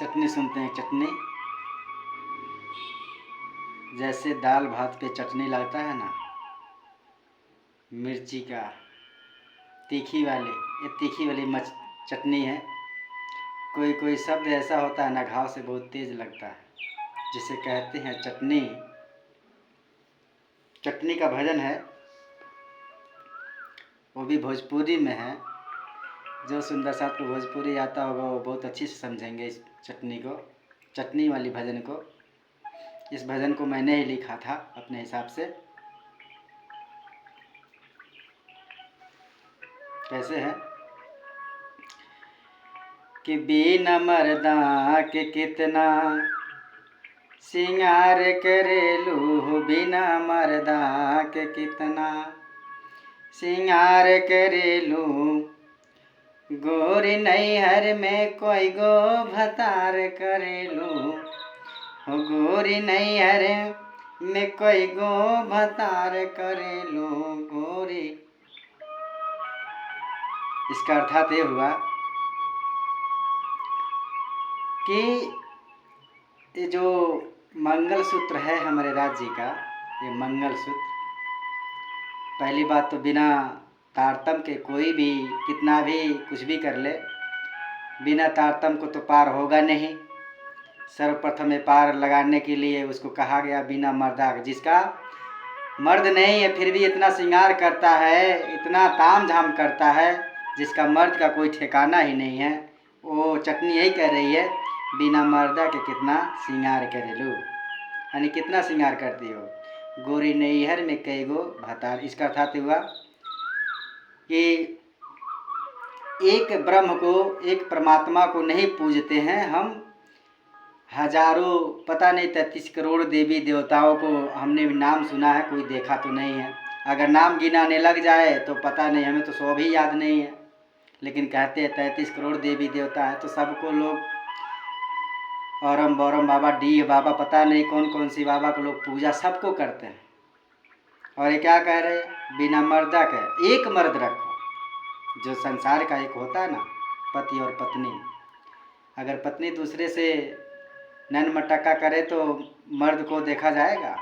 चटनी सुनते हैं। चटनी जैसे दाल भात पे चटनी लगता है ना, मिर्ची का तीखी वाली, ये तीखी वाली चटनी है। कोई कोई शब्द ऐसा होता है ना, घाव से बहुत तेज लगता है, जिसे कहते हैं चटनी। चटनी का भजन है, वो भी भोजपुरी में है। जो सुंदर साथ को भोजपुरी आता होगा वो बहुत अच्छी से समझेंगे इस चटनी को, चटनी वाली भजन को। इस भजन को मैंने ही लिखा था अपने हिसाब से। कैसे है कि बिना मर्दा के कितना सिंगार करेलू, बिना मर्दा के कितना सिंगार करेलू, गोरी नैहर में कोई गो भतार करेलू, हो गोरी नैहर में कोई गो भतार करेलू गोरी। इसका अर्थात ये हुआ कि ये जो मंगलसूत्र है हमारे राज्य का, ये मंगलसूत्र, पहली बात तो बिना तारतम के कोई भी कितना भी कुछ भी कर ले, बिना तारतम को तो पार होगा नहीं। सर्वप्रथम पार लगाने के लिए उसको कहा गया बिना मर्दा। जिसका मर्द नहीं है फिर भी इतना श्रृंगार करता है, इतना ताम झाम करता है, जिसका मर्द का कोई ठिकाना ही नहीं है, वो चटनी यही कह रही है बिना मर्दा के कितना श्रृंगार करेलू, यानी कितना श्रृंगार करती हो, गोरी नैहर में कई गो भतार। इसका अर्थात हुआ कि एक ब्रह्म को, एक परमात्मा को नहीं पूजते हैं हम, हजारों पता नहीं 33 करोड़ देवी देवताओं को हमने नाम सुना है, कोई देखा तो नहीं है। अगर नाम गिनाने लग जाए तो पता नहीं, हमें तो 100 भी याद नहीं है, लेकिन कहते हैं 33 करोड़ देवी देवता है, तो सबको लोग औरम बौरम बाबा, डी बाबा, पता नहीं कौन कौन सी बाबा को लोग पूजा सबको करते हैं। और ये क्या कह रहे हैं, बिना मर्दा के एक मर्द रखो। जो संसार का एक होता है ना, पति और पत्नी, अगर पत्नी दूसरे से नैन मटक्का करे तो मर्द को देखा जाएगा,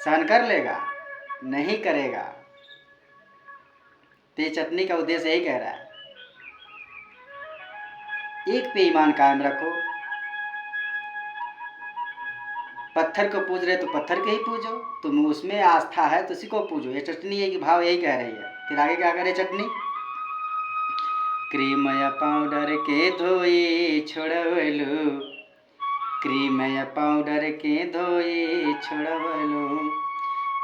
सहन कर लेगा? नहीं करेगा। तो ये चटनी का उद्देश्य यही कह रहा है, एक पे ईमान कायम रखो। पत्थर को पूज रहे तो पत्थर के ही पूजो, तुम उसमें आस्था है तो उसी को पूजो। ये चटनी एक भाव यही कह रही है। फिर आगे क्या करे चटनी, क्रीम या पाउडर के धोई छोड़वलू, क्रीम या पाउडर के धोई छोड़वलू,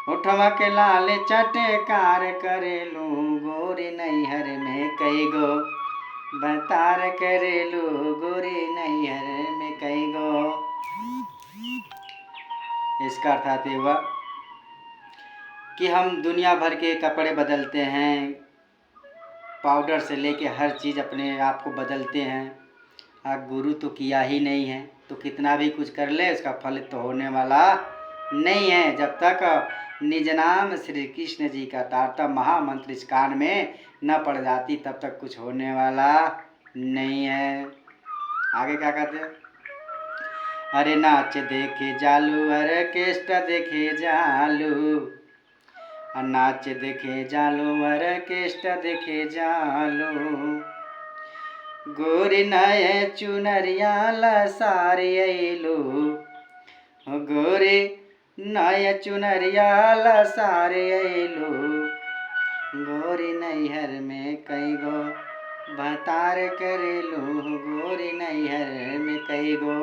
उठवा के लाल चटकार करेलू, गोरी नैहर में कई गो भतार करेलू, गोरी नैहर में कई गो। इसका अर्थात ये हुआ कि हम दुनिया भर के कपड़े बदलते हैं, पाउडर से लेके हर चीज़ अपने आप को बदलते हैं, गुरु तो किया ही नहीं है, तो कितना भी कुछ कर ले उसका फल तो होने वाला नहीं है। जब तक निज नाम श्री कृष्ण जी का तारतम महामंत्र इस कान में न पड़ जाती तब तक कुछ होने वाला नहीं है। आगे क्या कहते हैं, अरे नाच देखे जालू, अरे केष्टा देखे जालू, नाच देखे जालू, अरे केष्टा देखे जालू, गोरी नए चुनरिया लसारी अइलू, गोरी नए चुनरिया लसारी अइलू, गोरी नैहर में कई गो भतार करेलू, गोरी नैहर में कई गो।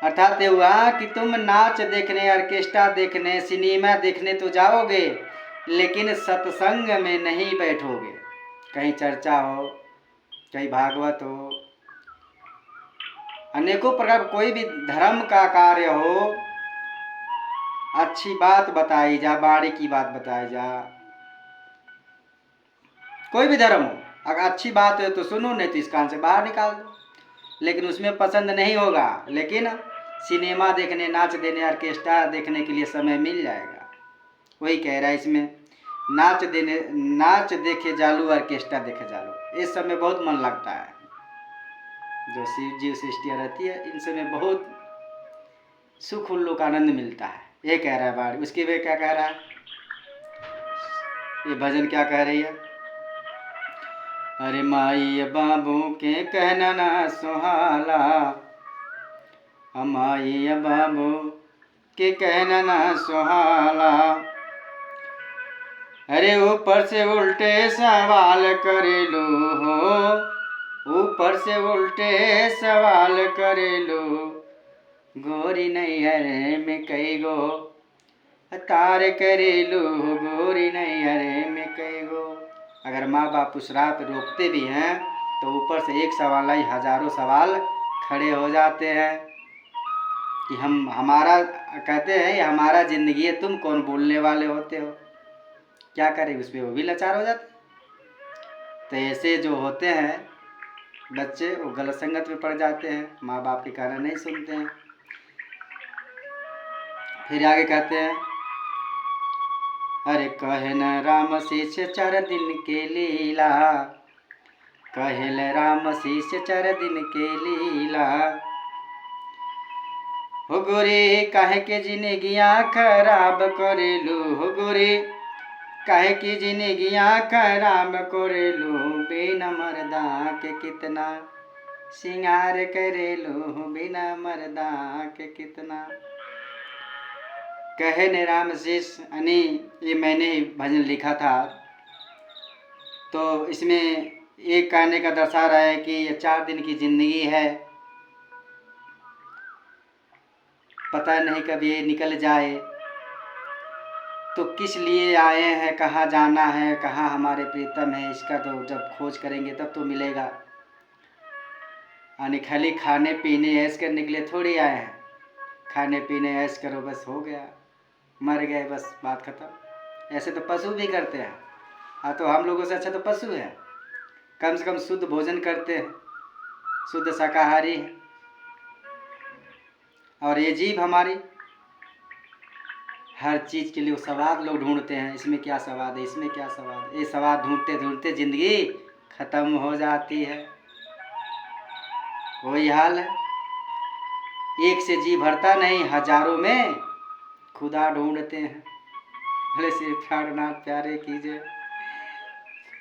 अर्थात ये हुआ कि तुम नाच देखने, ऑर्केस्ट्रा देखने, सिनेमा देखने तो जाओगे, लेकिन सत्संग में नहीं बैठोगे। कहीं चर्चा हो, कहीं भागवत हो, अनेकों प्रकार कोई भी धर्म का कार्य हो, अच्छी बात बताई जा, बाड़ी की बात बताई जा, कोई भी धर्म हो, अगर अच्छी बात है तो सुनो, नहीं तो इस कान से बाहर निकाल दो। लेकिन उसमें पसंद नहीं होगा, लेकिन सिनेमा देखने, नाच देने, ऑर्केस्ट्रा देखने के लिए समय मिल जाएगा। वही कह रहा है इसमें, नाच देखे जालू, ऑर्केस्ट्रा देखे जालू, इस समय बहुत मन लगता है। जो शिव जी सृष्टियाँ रहती है, इन सब में बहुत सुख उल्लुक आनंद मिलता है। ये कह रहा है बाड़ी। उसके वे क्या कह रहा है, ये भजन क्या कह रही है, अरे माई बाबू के कहना ना सुहाला, माई बाबू के कहना ना सुहाला, अरे ऊपर से उल्टे सवाल करेलू हो, ऊपर से उल्टे सवाल करेलू, गोरी नैहर में कई गो तार करेलू, गोरी नैहर में कई गो। अगर माँ बाप उस राह पर रोकते भी हैं तो ऊपर से एक सवाल नहीं हजारों सवाल खड़े हो जाते हैं कि हम हमारा कहते हैं ये हमारा ज़िंदगी है, तुम कौन बोलने वाले होते हो। क्या करें, उस पर वो भी लाचार हो जाते। तो ऐसे जो होते हैं बच्चे, वो गलत संगत में पड़ जाते हैं, माँ बाप के कहना नहीं सुनते हैं। फिर आगे कहते हैं, अरे कहे न राम शिष्य 4 दिन के लीला, कहल राम शिष्य 4 दिन के लीला, हो गोरी काहे के जिंदगियाँ खराब करेलू, हो गोरी काहे की जिंदगियाँ खराब करेलू, बिना मर्दा के कितना सिंगार करेलू, बिना मर्दा के कितना। कहे ने राम शिष्य, यानी ये मैंने ही भजन लिखा था, तो इसमें एक कहने का दर्शा रहा है कि ये 4 दिन की ज़िंदगी है, पता नहीं कब ये निकल जाए, तो किस लिए आए हैं, कहाँ जाना है, कहाँ हमारे प्रीतम है, इसका तो जब खोज करेंगे तब तो मिलेगा। यानी खाली खाने पीने ऐश करने के लिए थोड़ी आए हैं, खाने पीने ऐश करो बस हो गया, मर गए बस बात खत्म। ऐसे तो पशु भी करते हैं। हाँ, तो हम लोगों से अच्छा तो पशु है, कम से कम शुद्ध भोजन करते हैं, शुद्ध शाकाहारी है। और ये जीव हमारी हर चीज़ के लिए स्वाद लोग ढूंढते हैं, इसमें क्या स्वाद है, इसमें क्या स्वाद है। ये स्वाद ढूंढते ढूंढते ज़िंदगी ख़त्म हो जाती है। वही हाल है, एक से जी भरता नहीं, हजारों में खुदा ढूंढते हैं। भले से प्राणनाथ प्यारे कीजिए।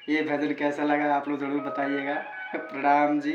ये भजन कैसा लगा आप लोग ज़रूर बताइएगा। प्रणाम जी।